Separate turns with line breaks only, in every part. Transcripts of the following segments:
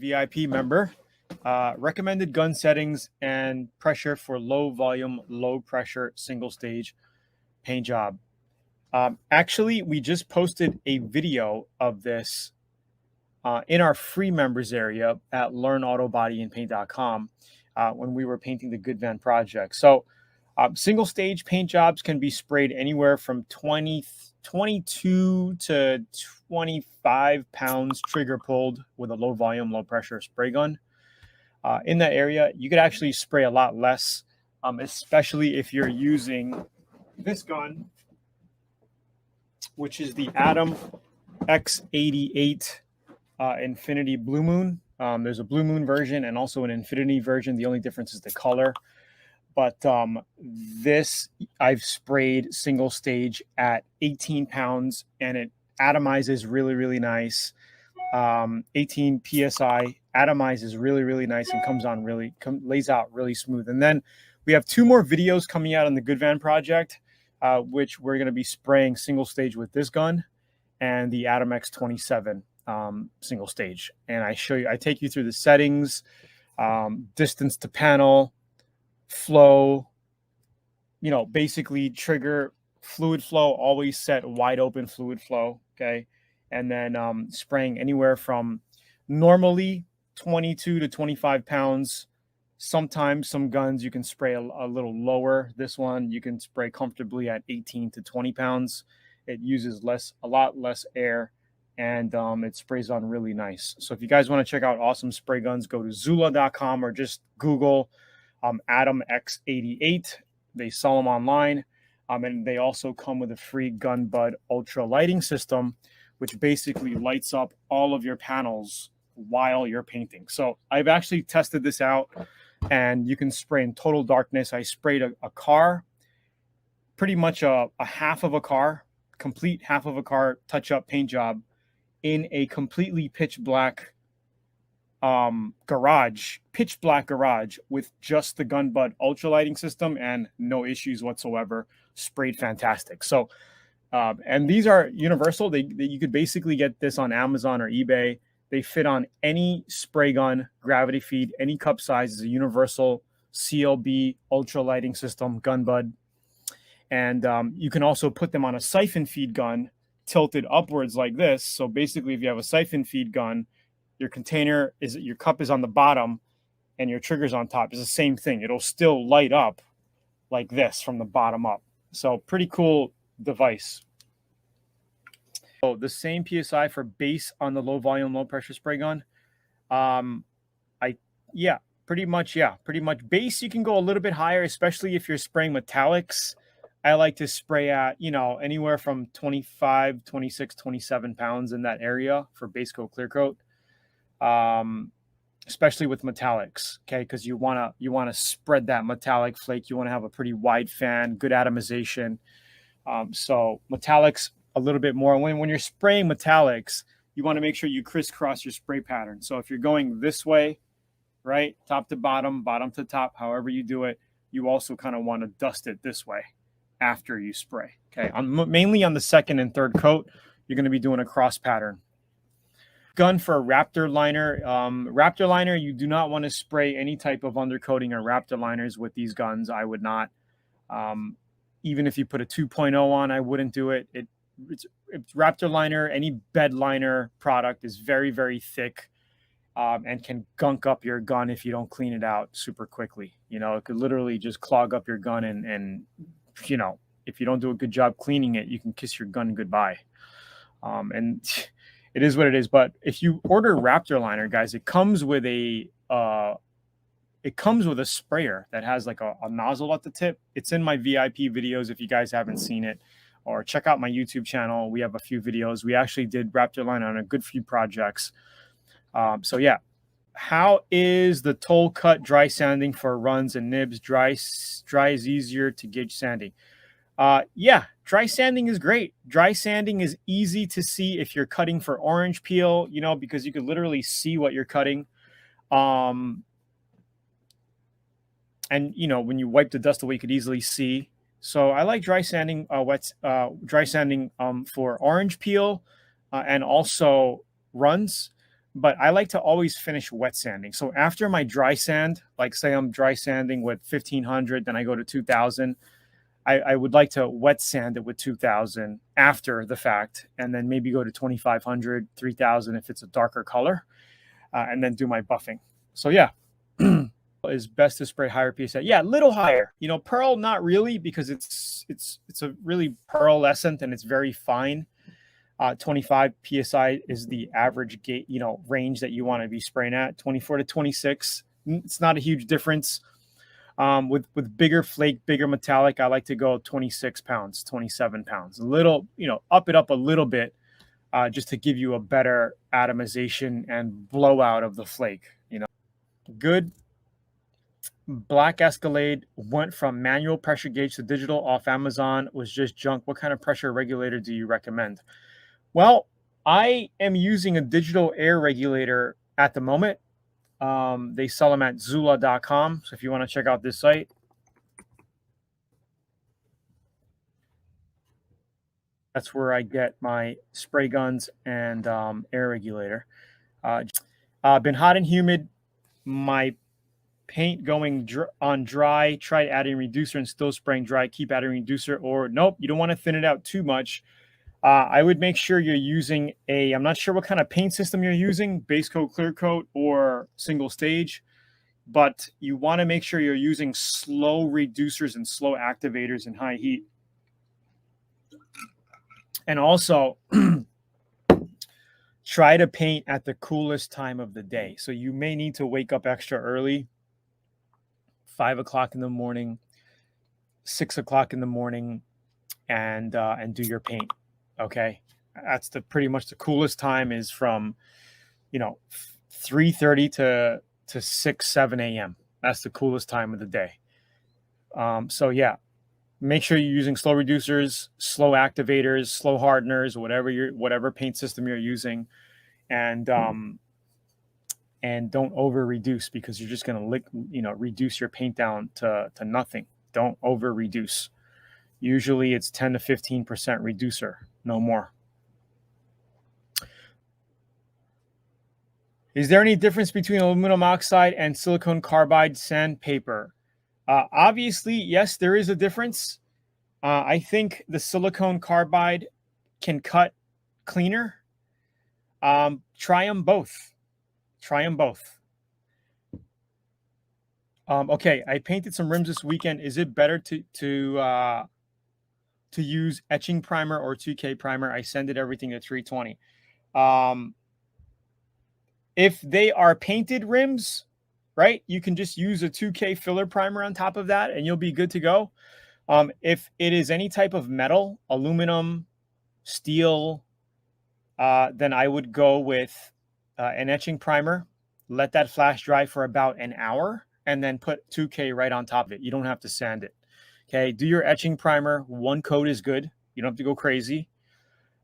VIP member. Recommended gun settings and pressure for low volume, low pressure, single stage paint job. Actually, we just posted a video of this in our free members area at learnautobodyandpaint.com when we were painting the Good Van project. So single stage paint jobs can be sprayed anywhere from 22 to 25 pounds trigger pulled with a low volume, low pressure spray gun. In that area, you could actually spray a lot less, especially if you're using this gun, which is the Atom X88 Infinity Blue Moon. There's a Blue Moon version and also an Infinity version. The only difference is the color. But this, I've sprayed single stage at 18 pounds, and it atomizes really, really nice. 18 PSI atomizes really, really nice and comes on lays out really smooth. And then we have 2 more videos coming out on the Good Van project, which we're going to be spraying single stage with this gun and the Atom X27 single stage. And I take you through the settings, distance to panel, flow, basically trigger fluid flow, always set wide open fluid flow. Okay. And then spraying anywhere from normally 22 to 25 pounds. Sometimes some guns you can spray a little lower. This one you can spray comfortably at 18 to 20 pounds. It uses a lot less air, and it sprays on really nice. So if you guys want to check out awesome spray guns, go to Zula.com or just Google Atom X88. They sell them online, and they also come with a free Gun Bud Ultra lighting system, which basically lights up all of your panels while you're painting. So I've actually tested this out, and you can spray in total darkness. I sprayed a car, pretty much a half of a car, complete half of a car touch-up paint job in a completely pitch black garage with just the Gun Bud Ultra lighting system and no issues whatsoever. Sprayed fantastic. So and these are universal. You could basically get this on Amazon or eBay. They fit on any spray gun, gravity feed, any cup size. Is a universal CLB ultra lighting system, Gun Bud. And you can also put them on a siphon feed gun tilted upwards like this. So basically, if you have a siphon feed gun, your cup is on the bottom and your trigger's on top. It's the same thing. It'll still light up like this from the bottom up. So pretty cool device. So the same PSI for base on the low volume, low pressure spray gun. Pretty much base. You can go a little bit higher, especially if you're spraying metallics. I like to spray at, anywhere from 25, 26, 27 pounds in that area for base coat, clear coat. Especially with metallics, okay? Because you wanna spread that metallic flake. You want to have a pretty wide fan, good atomization. So metallics a little bit more. When you're spraying metallics, you want to make sure you crisscross your spray pattern. So if you're going this way, right, top to bottom, bottom to top, however you do it, you also kind of want to dust it this way after you spray. Okay, mainly on the second and third coat, you're going to be doing a cross pattern. Gun for a Raptor Liner. Raptor Liner, you do not want to spray any type of undercoating or Raptor Liners with these guns. I would not. Even if you put a 2.0 on, I wouldn't do it. It's Raptor Liner, any bed liner product is very, very thick and can gunk up your gun if you don't clean it out super quickly. It could literally just clog up your gun and if you don't do a good job cleaning it, you can kiss your gun goodbye. And it is what it is. But if you order Raptor Liner, guys, it comes with a sprayer that has like a nozzle at the tip. It's in my VIP videos if you guys haven't seen it, or check out my YouTube channel. We have a few videos. We actually did Raptor Liner on a good few projects. So yeah. How is the tolecut dry sanding for runs and nibs? Dry is easier to gauge sanding. Yeah, dry sanding is great. Dry sanding is easy to see if you're cutting for orange peel, because you could literally see what you're cutting. And when you wipe the dust away, you could easily see. So I like dry sanding, for orange peel and also runs. but I like to always finish wet sanding. So after my dry sand, like say I'm dry sanding with 1500, then I go to 2000. I would like to wet sand it with 2000 after the fact, and then maybe go to 2500, 3000 if it's a darker color, and then do my buffing. So yeah, is best to spray higher PSI. Yeah, little higher. You know, pearl not really, because it's a really pearlescent and it's very fine. 25 PSI is the average gate, you know, range that you want to be spraying at. 24 to 26. It's not a huge difference. With bigger flake, bigger metallic, I like to go 26 pounds, 27 pounds. A little, you know, up it up a little bit, just to give you a better atomization and blowout of the flake, you know. Good. Black Escalade went from manual pressure gauge to digital off Amazon, was just junk. What kind of pressure regulator do you recommend? Well, I am using a digital air regulator at the moment. They sell them at Zula.com. So if you want to check out this site, that's where I get my spray guns and air regulator. Been hot and humid. My paint going on dry. Tried adding reducer and still spraying dry. Keep adding reducer, or nope, you don't want to thin it out too much. I would make sure you're using I'm not sure what kind of paint system you're using, base coat, clear coat, or single stage, but you want to make sure you're using slow reducers and slow activators in high heat. And also try to paint at the coolest time of the day. So you may need to wake up extra early, 5 o'clock in the morning, 6 o'clock in the morning, and do your paint. Okay, that's pretty much the coolest time is from, you know, 3:30 to 6, 7 a.m. That's the coolest time of the day. So yeah, make sure you're using slow reducers, slow activators, slow hardeners, whatever paint system you're using, and don't over reduce, because you're just going to reduce your paint down to nothing. Don't over reduce. Usually it's 10 to 15% reducer, no more. Is there any difference between aluminum oxide and silicone carbide sandpaper? Obviously, yes, there is a difference. I think the silicone carbide can cut cleaner. Try them both. Okay, I painted some rims this weekend. Is it better to use etching primer or 2K primer? I send everything to 320. If they are painted rims, right, you can just use a 2K filler primer on top of that and you'll be good to go. If it is any type of metal, aluminum, steel, then I would go with an etching primer. Let that flash dry for about an hour and then put 2K right on top of it. You don't have to sand it. Okay, do your etching primer. 1 coat is good. You don't have to go crazy.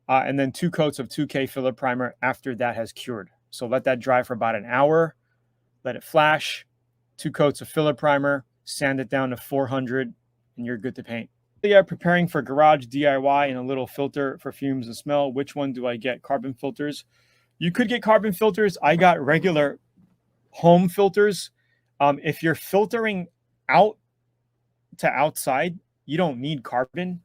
And then 2 coats of 2K filler primer after that has cured. So let that dry for about an hour. Let it flash. 2 coats of filler primer. Sand it down to 400, and you're good to paint. Yeah, preparing for garage DIY and a little filter for fumes and smell. Which one do I get? Carbon filters. You could get carbon filters. I got regular home filters. If you're filtering out to outside, you don't need carbon.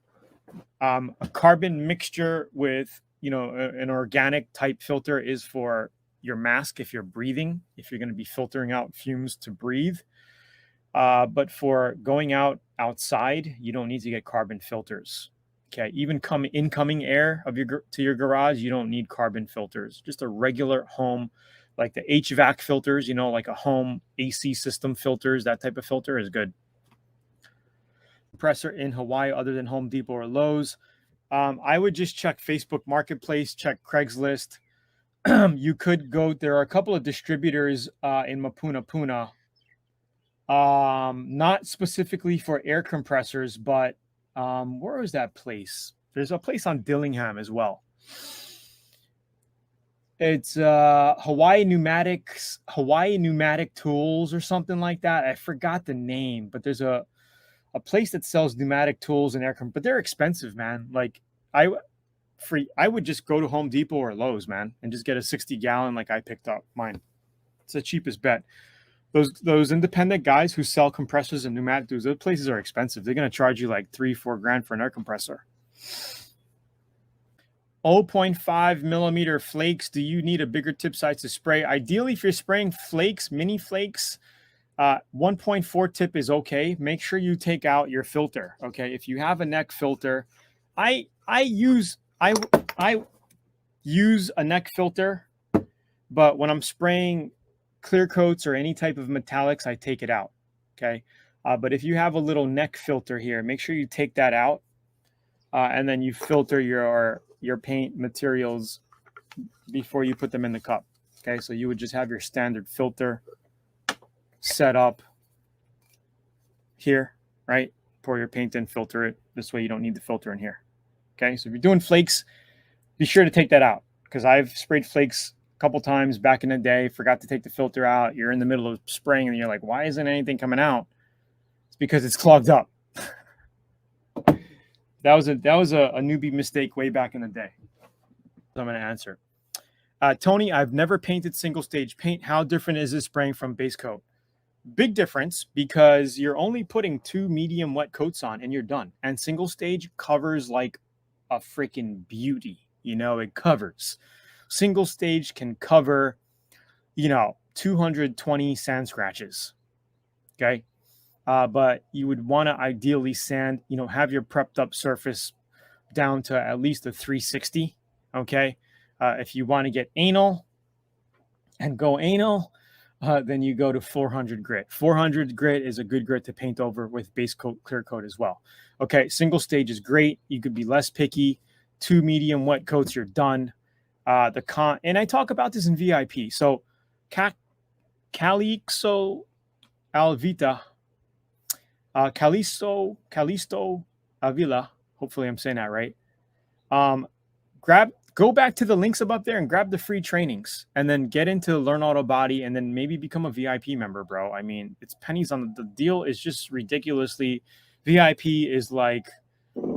A carbon mixture with, an organic type filter is for your mask if you're breathing, if you're going to be filtering out fumes to breathe. But for going outside, you don't need to get carbon filters. Okay, even incoming air to your garage, you don't need carbon filters. Just a regular home, like the HVAC filters, like a home AC system filters, that type of filter is good. Compressor in Hawaii other than Home Depot or Lowe's. I would just check Facebook Marketplace, check Craigslist. You could go, there are a couple of distributors in Mapuna Puna, not specifically for air compressors, but where is that place? There's a place on Dillingham as well. It's Hawaii Pneumatic Tools or something like that. I forgot the name, but there's a place that sells pneumatic tools and air compressors, but they're expensive, man. Like I would just go to Home Depot or Lowe's, man, and just get a 60-gallon like I picked up mine. It's the cheapest bet. Those independent guys who sell compressors and pneumatic tubes, those places are expensive. They're going to charge you like $3-4 grand for an air compressor. 0.5 millimeter flakes. Do you need a bigger tip size to spray? Ideally, if you're spraying flakes, mini flakes, 1.4 tip is okay. Make sure you take out your filter. Okay, if you have a neck filter, I use a neck filter, but when I'm spraying clear coats or any type of metallics, I take it out. Okay, but if you have a little neck filter here, make sure you take that out, and then you filter your paint materials before you put them in the cup. Okay, so you would just have your standard filter set up here, right? Pour your paint in, filter it. This way you don't need the filter in here. Okay, so if you're doing flakes, be sure to take that out, because I've sprayed flakes a couple times back in the day, forgot to take the filter out. You're in the middle of spraying and you're like, why isn't anything coming out? It's because it's clogged up. That was a newbie mistake way back in the day. So I'm going to answer. Tony, I've never painted single stage paint. How different is this spraying from base coat? Big difference, because you're only putting 2 medium wet coats on and you're done. And single stage covers like a freaking beauty. You know, it covers. Single stage can cover, 220 sand scratches. Okay. But you would want to ideally sand, have your prepped up surface down to at least a 360. Okay. If you want to get anal and go anal, then you go to 400 grit. 400 grit is a good grit to paint over with base coat, clear coat as well. Okay. Single stage is great. You could be less picky. 2 medium wet coats, you're done. And I talk about this in VIP. So Calixto Alvita, Callisto Avila, hopefully I'm saying that right. Go back to the links above there and grab the free trainings, and then get into Learn Autobody, and then maybe become a VIP member, bro. I mean, it's pennies on the deal is just ridiculously. VIP is like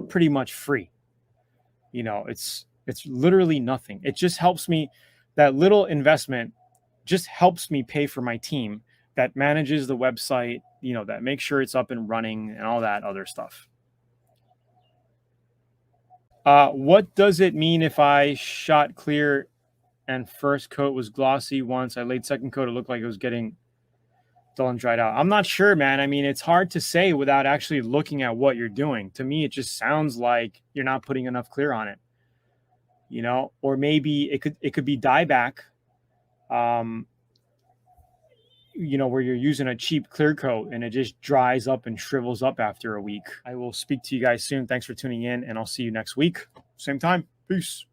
pretty much free. It's literally nothing. It just helps me. That little investment just helps me pay for my team that manages the website, that makes sure it's up and running and all that other stuff. What does it mean if I shot clear and first coat was glossy once I laid second coat, it looked like it was getting dull and dried out? I'm not sure, man. I mean, it's hard to say without actually looking at what you're doing. To me, it just sounds like you're not putting enough clear on it, or maybe it could be dieback, where you're using a cheap clear coat and it just dries up and shrivels up after a week. I will speak to you guys soon. Thanks for tuning in, and I'll see you next week. Same time. Peace.